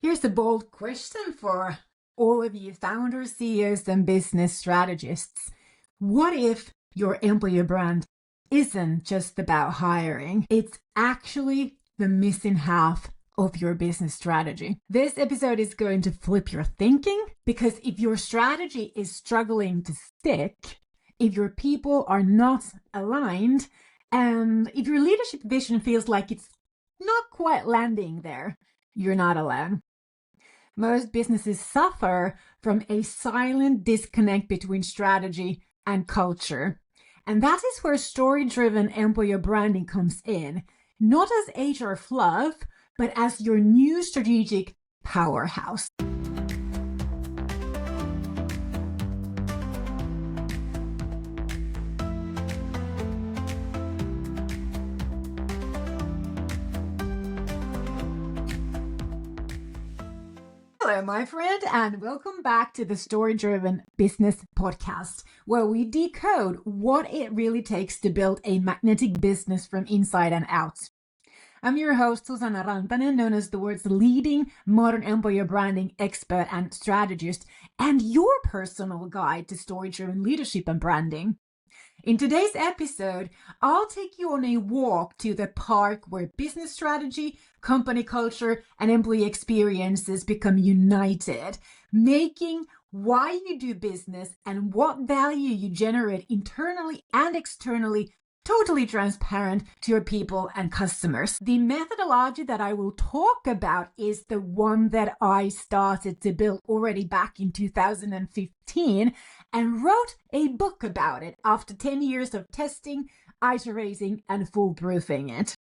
Here's a bold question for all of you founders, CEOs, and business strategists. What if your employer brand isn't just about hiring? It's actually the missing half of your business strategy. This episode is going to flip your thinking, because if your strategy is struggling to stick, if your people are not aligned, and if your leadership vision feels like it's not quite landing there, you're not alone. Most businesses suffer from a silent disconnect between strategy and culture. And that is where story-driven employer branding comes in, not as HR fluff, but as your new strategic powerhouse. Hello, my friend, and welcome back to the Story-Driven Business Podcast, where we decode what it really takes to build a magnetic business from inside and out. I'm your host, Susanna Rantanen, known as the world's leading modern employer branding expert and strategist, and your personal guide to story-driven leadership and branding. In today's episode, I'll take you on a walk to the park where business strategy, company culture, and employee experiences become united, making why you do business and what value you generate internally and externally totally transparent to your people and customers. The methodology that I will talk about is the one that I started to build already back in 2015 and wrote a book about it after 10 years of testing, iterating, and foolproofing it.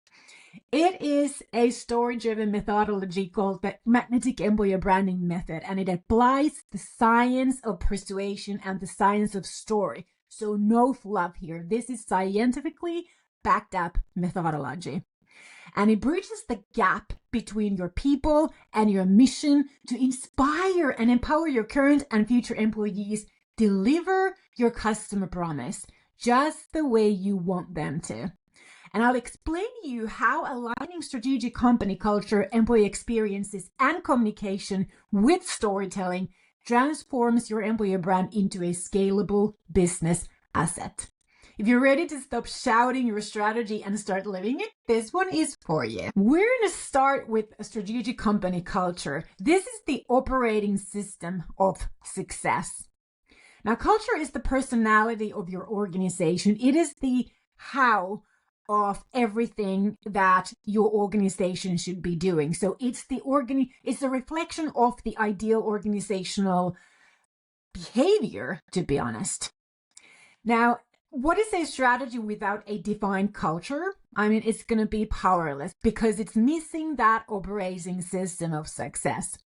It is a story-driven methodology called the Magnetic Employer Branding Method, and it applies the science of persuasion and the science of story. So no fluff here. This is scientifically backed up methodology. And it bridges the gap between your people and your mission to inspire and empower your current and future employees, deliver your customer promise just the way you want them to. And I'll explain to you how aligning strategic company culture, employee experiences, and communication with storytelling transforms your employer brand into a scalable business asset. If you're ready to stop shouting your strategy and start living it, this one is for you. We're going to start with a strategic company culture. This is the operating system of success. Now, culture is the personality of your organization. It is the how of everything that your organization should be doing. So it's it's a reflection of the ideal organizational behavior, to be honest. Now, what is a strategy without a defined culture? I mean, it's going to be powerless because it's missing that operating system of success.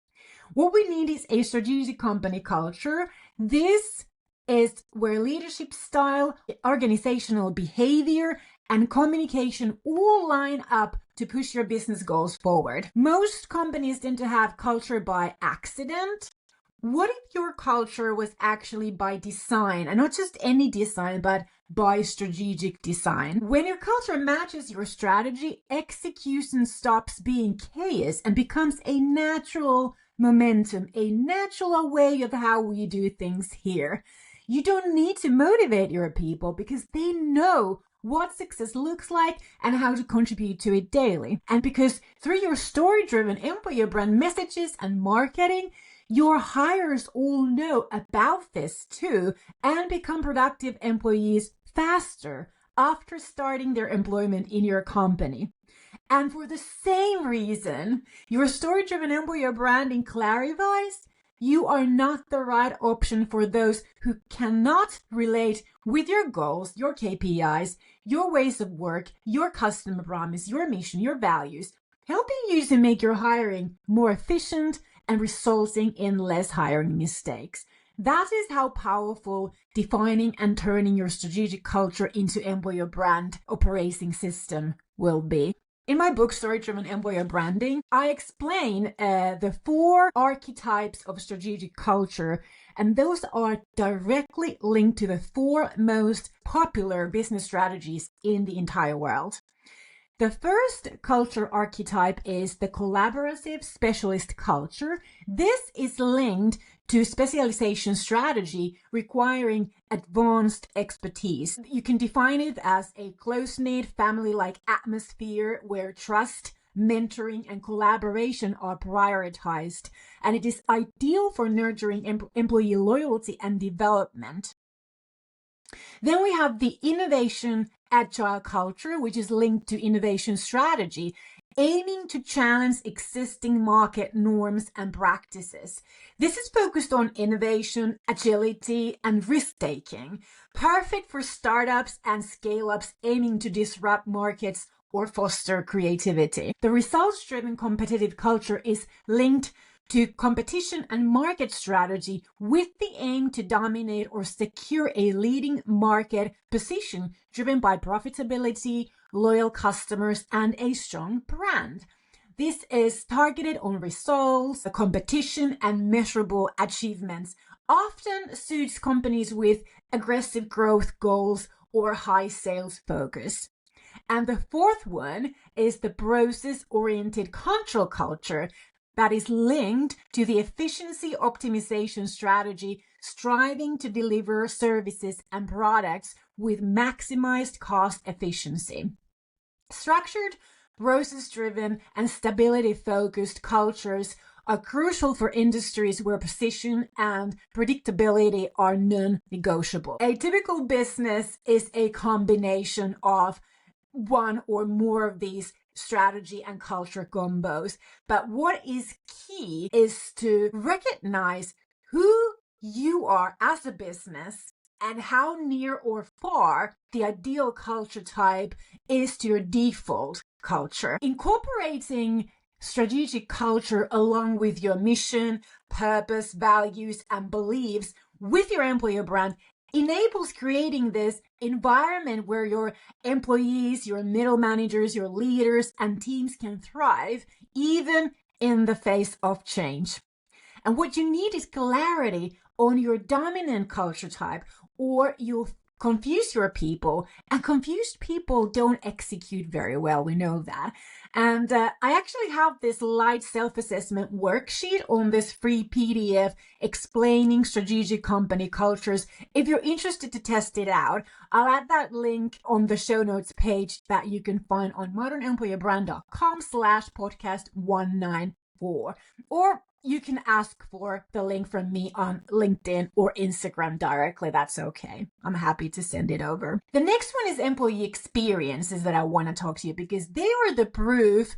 What we need is a strategic company culture. This is where leadership style, organizational behavior, and communication all line up to push your business goals forward. Most companies tend to have culture by accident. What if your culture was actually by design, and not just any design, but by strategic design? When your culture matches your strategy, execution stops being chaos and becomes a natural momentum, a natural way of how we do things here. You don't need to motivate your people because they know what success looks like and how to contribute to it daily. And because through your story-driven employer brand messages and marketing, your hires all know about this too and become productive employees faster after starting their employment in your company. And for the same reason, your story-driven employer branding clarifies you are not the right option for those who cannot relate with your goals, your KPIs, your ways of work, your customer promise, your mission, your values, helping you to make your hiring more efficient and resulting in less hiring mistakes. That is how powerful defining and turning your strategic culture into employer brand operating system will be. In my book, Story-Driven Employer Branding, I explain the 4 archetypes of strategic culture, and those are directly linked to the 4 most popular business strategies in the entire world. The first culture archetype is the collaborative specialist culture. This is linked to specialization strategy requiring advanced expertise. You can define it as a close-knit family-like atmosphere where trust, mentoring, and collaboration are prioritized, and it is ideal for nurturing employee loyalty and development. Then we have the innovation agile culture, which is linked to innovation strategy, aiming to challenge existing market norms and practices. This is focused on innovation, agility, and risk-taking, perfect for startups and scale-ups aiming to disrupt markets or foster creativity. The results-driven competitive culture is linked to competition and market strategy with the aim to dominate or secure a leading market position driven by profitability, loyal customers, and a strong brand. This is targeted on results, competition, and measurable achievements, often suits companies with aggressive growth goals or high sales focus. And the fourth one is the process-oriented control culture that is linked to the efficiency optimization strategy, striving to deliver services and products with maximized cost efficiency. Structured, process-driven, and stability-focused cultures are crucial for industries where precision and predictability are non-negotiable. A typical business is a combination of one or more of these strategy and culture combos. But what is key is to recognize who you are as a business and how near or far the ideal culture type is to your default culture. Incorporating strategic culture along with your mission, purpose, values, and beliefs with your employer brand enables creating this environment where your employees, your middle managers, your leaders, and teams can thrive, even in the face of change. And what you need is clarity on your dominant culture type, or you'll confuse your people, and confused people don't execute very well. We know that. And I actually have this light self-assessment worksheet on this free PDF explaining strategic company cultures. If you're interested to test it out, I'll add that link on the show notes page that you can find on modernemployerbrand.com/podcast194. Or you can ask for the link from me on LinkedIn or Instagram directly. That's okay. I'm happy to send it over. The next one is employee experiences that I want to talk to you, because they are the proof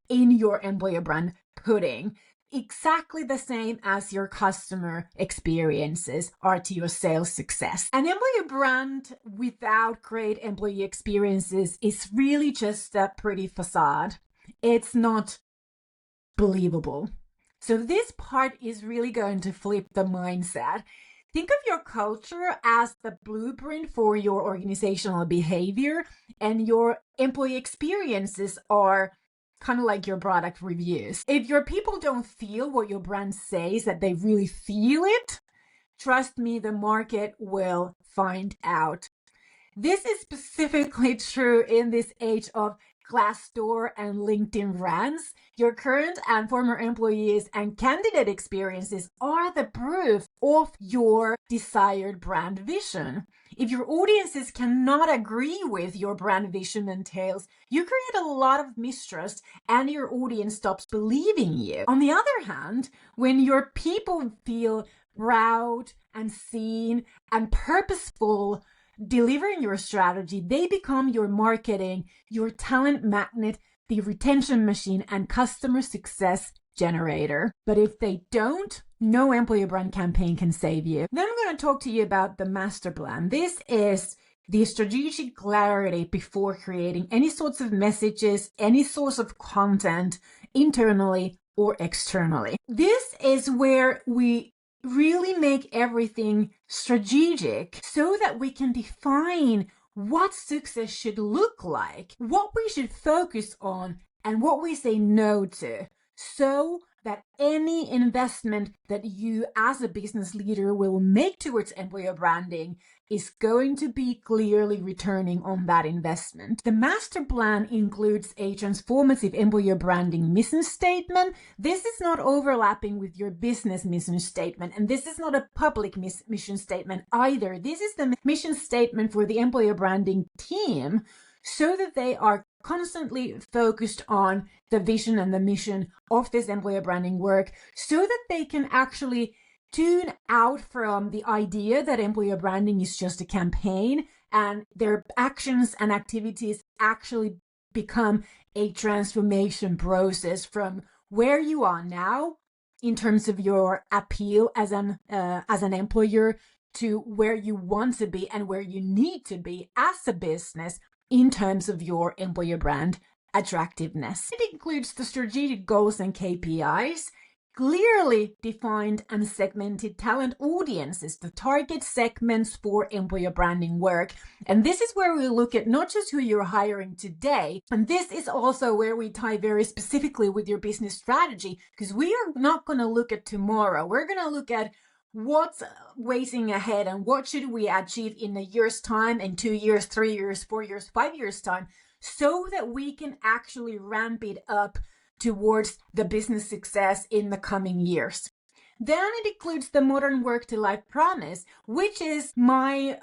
in your employer brand pudding. Exactly the same as your customer experiences are to your sales success. An employer brand without great employee experiences is really just a pretty facade. It's not believable. So this part is really going to flip the mindset. Think of your culture as the blueprint for your organizational behavior, and your employee experiences are kind of like your product reviews. If your people don't feel what your brand says, that they really feel it, trust me, the market will find out. This is specifically true in this age of Glassdoor and LinkedIn brands. Your current and former employees and candidate experiences are the proof of your desired brand vision. If your audiences cannot agree with your brand vision and tales, you create a lot of mistrust and your audience stops believing you. On the other hand, when your people feel proud and seen and purposeful delivering your strategy, they become your marketing, your talent magnet, the retention machine, and customer success generator. But if they don't, no employer brand campaign can save you. Then I'm going to talk to you about the master plan. This is the strategic clarity before creating any sorts of messages, any source of content, internally or externally. This is where we really make everything strategic so that we can define what success should look like, what we should focus on, and what we say no to, so that any investment that you as a business leader will make towards employer branding is going to be clearly returning on that investment. The master plan includes a transformative employer branding mission statement. This is not overlapping with your business mission statement, and this is not a public mission statement either. This is the mission statement for the employer branding team, so that they are constantly focused on the vision and the mission of this employer branding work, so that they can actually tune out from the idea that employer branding is just a campaign, and their actions and activities actually become a transformation process from where you are now in terms of your appeal as an employer to where you want to be and where you need to be as a business in terms of your employer brand attractiveness. It includes the strategic goals and KPIs, clearly defined and segmented talent audiences, the target segments for employer branding work. And this is where we look at not just who you're hiring today, and this is also where we tie very specifically with your business strategy, because we are not going to look at tomorrow. We're going to look at what's waiting ahead and what should we achieve in a year's time, in 2 years, 3 years, 4 years, 5 years time, so that we can actually ramp it up towards the business success in the coming years. Then it includes the modern work to life promise, which is my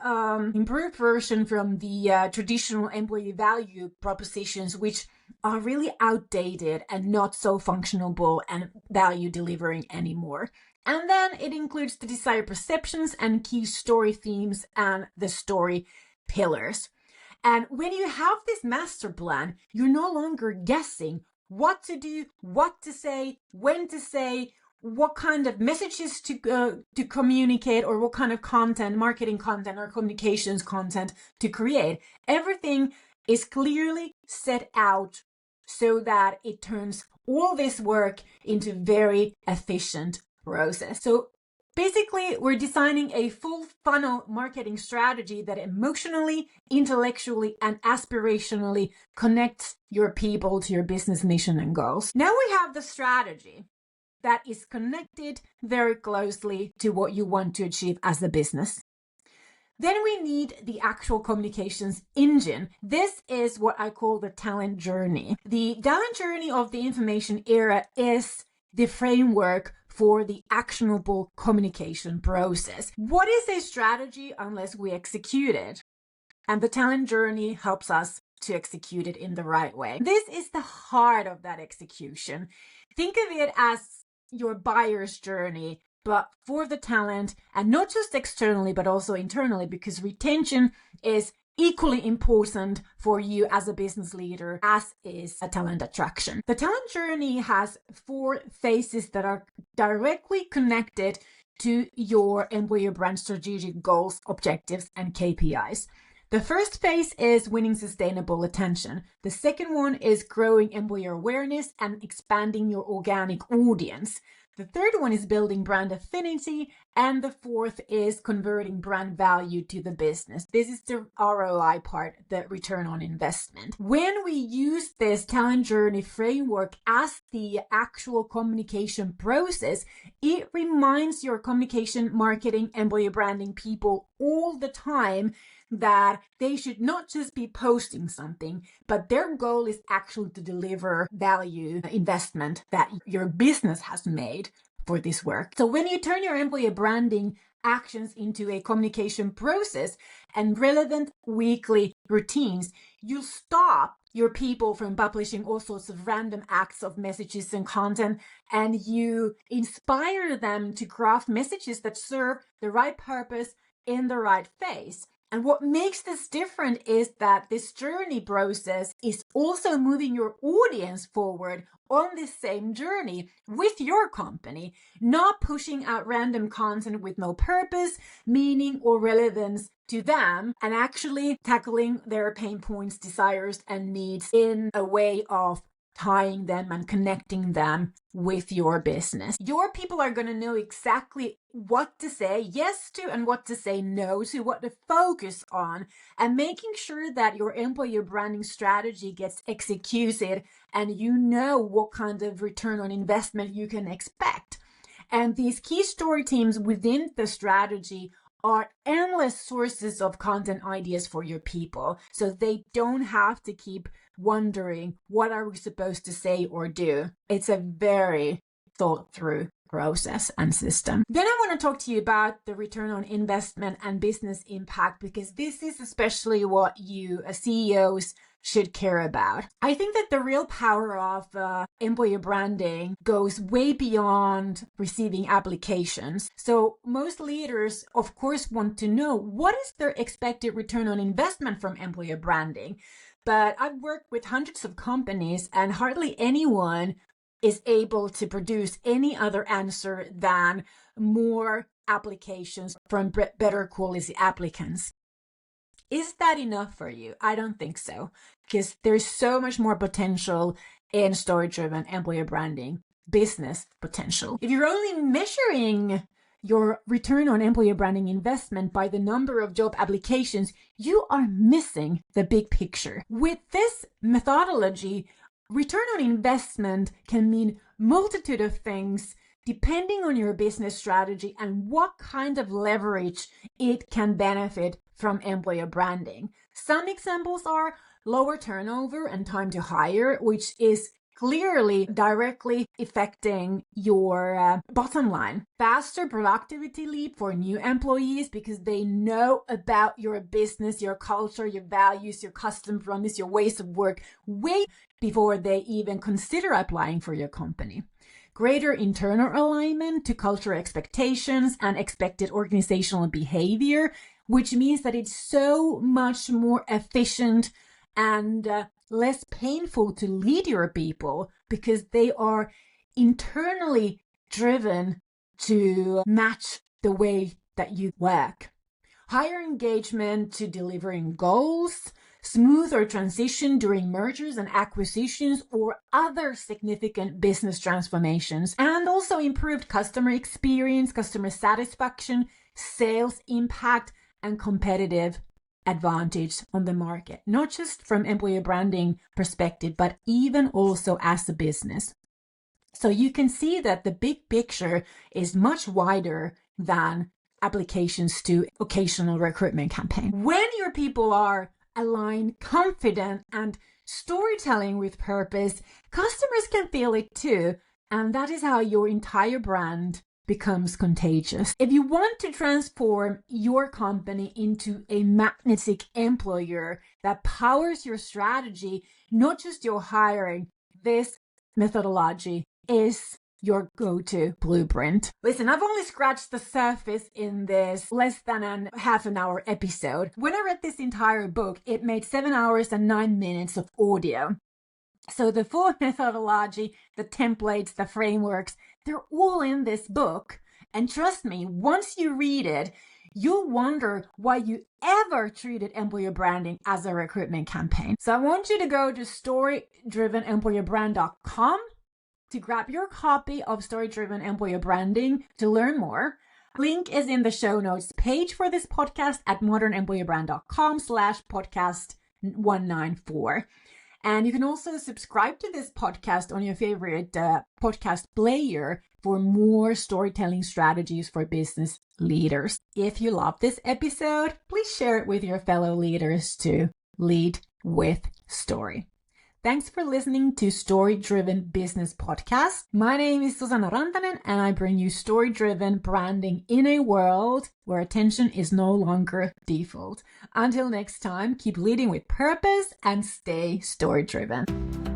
improved version from the traditional employee value propositions, which are really outdated and not so functionable and value delivering anymore. And then it includes the desired perceptions and key story themes and the story pillars. And when you have this master plan, you're no longer guessing what to do, what to say, when to say, what kind of messages to communicate, or what kind of content, marketing content or communications content to create. Everything is clearly set out so that it turns all this work into very efficient process. So basically, we're designing a full funnel marketing strategy that emotionally, intellectually, and aspirationally connects your people to your business mission and goals. Now we have the strategy that is connected very closely to what you want to achieve as a business. Then we need the actual communications engine. This is what I call the talent journey. The talent journey of the information era is the framework for the actionable communication process. What is a strategy unless we execute it? And the talent journey helps us to execute it in the right way. This is the heart of that execution. Think of it as your buyer's journey, but for the talent, and not just externally, but also internally, because retention is equally important for you as a business leader as is a talent attraction. The talent journey has 4 phases that are directly connected to your employer brand strategic goals, objectives, and KPIs. The first phase is winning sustainable attention. The second one is growing employer awareness and expanding your organic audience. The third one is building brand affinity, and the fourth is converting brand value to the business. This is the ROI part, the return on investment. When we use this talent journey framework as the actual communication process, it reminds your communication, marketing, employer branding people all the time that they should not just be posting something, but their goal is actually to deliver value investment that your business has made for this work. So when you turn your employer branding actions into a communication process and relevant weekly routines, you stop your people from publishing all sorts of random acts of messages and content, and you inspire them to craft messages that serve the right purpose in the right phase. And what makes this different is that this journey process is also moving your audience forward on this same journey with your company, not pushing out random content with no purpose, meaning, or relevance to them, and actually tackling their pain points, desires, and needs in a way of tying them and connecting them with your business. Your people are going to know exactly what to say yes to and what to say no to, what to focus on, and making sure that your employer branding strategy gets executed and you know what kind of return on investment you can expect. And these key story teams within the strategy are endless sources of content ideas for your people. So they don't have to keep wondering, what are we supposed to say or do? It's a very thought through process and system. Then I want to talk to you about the return on investment and business impact, because this is especially what you as CEOs should care about. I think that the real power of employer branding goes way beyond receiving applications. So most leaders, of course, want to know what is their expected return on investment from employer branding. But I've worked with hundreds of companies and hardly anyone is able to produce any other answer than more applications from better quality applicants. Is that enough for you? I don't think so, because there's so much more potential in story-driven employer branding, business potential. If you're only measuring your return on employer branding investment by the number of job applications, you are missing the big picture. With this methodology, return on investment can mean multitude of things depending on your business strategy and what kind of leverage it can benefit from employer branding. Some examples are lower turnover and time to hire, which is clearly directly affecting your bottom line. Faster productivity leap for new employees because they know about your business, your culture, your values, your custom promise, your ways of work way before they even consider applying for your company. Greater internal alignment to cultural expectations and expected organizational behavior, which means that it's so much more efficient and less painful to lead your people because they are internally driven to match the way that you work. Higher engagement to delivering goals, smoother transition during mergers and acquisitions or other significant business transformations, and also improved customer experience, customer satisfaction, sales impact, and competitive advantage on the market, not just from employer branding perspective, but even also as a business. So you can see that the big picture is much wider than applications to occasional recruitment campaign. When your people are aligned, confident, and storytelling with purpose, customers can feel it too. And that is how your entire brand becomes contagious. If you want to transform your company into a magnetic employer that powers your strategy, not just your hiring, this methodology is your go-to blueprint. Listen, I've only scratched the surface in this less than a half an hour episode. When I read this entire book, it made 7 hours and 9 minutes of audio. So the full methodology, the templates, the frameworks, they're all in this book. And trust me, once you read it, you'll wonder why you ever treated employer branding as a recruitment campaign. So I want you to go to storydrivenemployerbrand.com to grab your copy of Story-Driven Employer Branding to learn more. Link is in the show notes page for this podcast at modernemployerbrand.com/podcast194. And you can also subscribe to this podcast on your favorite podcast player for more storytelling strategies for business leaders. If you love this episode, please share it with your fellow leaders to lead with story. Thanks for listening to Story-Driven Business Podcast. My name is Susanna Rantanen, and I bring you story-driven branding in a world where attention is no longer default. Until next time, keep leading with purpose and stay story-driven.